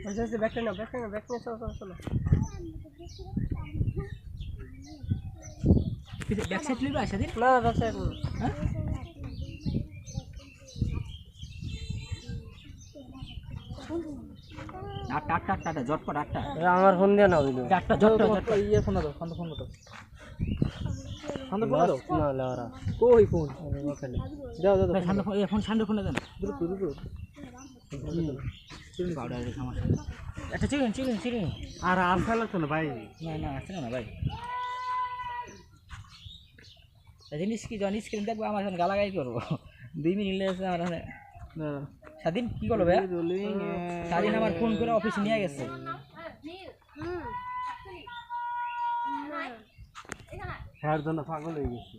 আচ্ছা ব্যাক না চলো চলো ব্যাক সাইড লইবা সেদিন না ব্যাক সাইড হ্যাঁ আটটা জটপট আটটা আমার ফোন দিয়ে না হইলো আটটা জটপট ইয়ে ফোন দাও ফোন দাও ফোন দাও না লারা কই ফোন দাও দাও ফোন সামনে ফোনে দেন দ্রুত পাউডারের সমস্যা একটা চিকেন আর ফেলা তো না ভাই না আসছে না ভাই জিনিস কি যখন স্ক্রিন দেখবো আমার এখন গালাগাই করবো 2 মিনিট লেগেছে আমার স্বাধীন কি করলো ভাই স্বাধীন আমার ফোন করে অফিসে নিয়ে গেছে হ্যাঁ জন্য পাগল হয়ে গেছি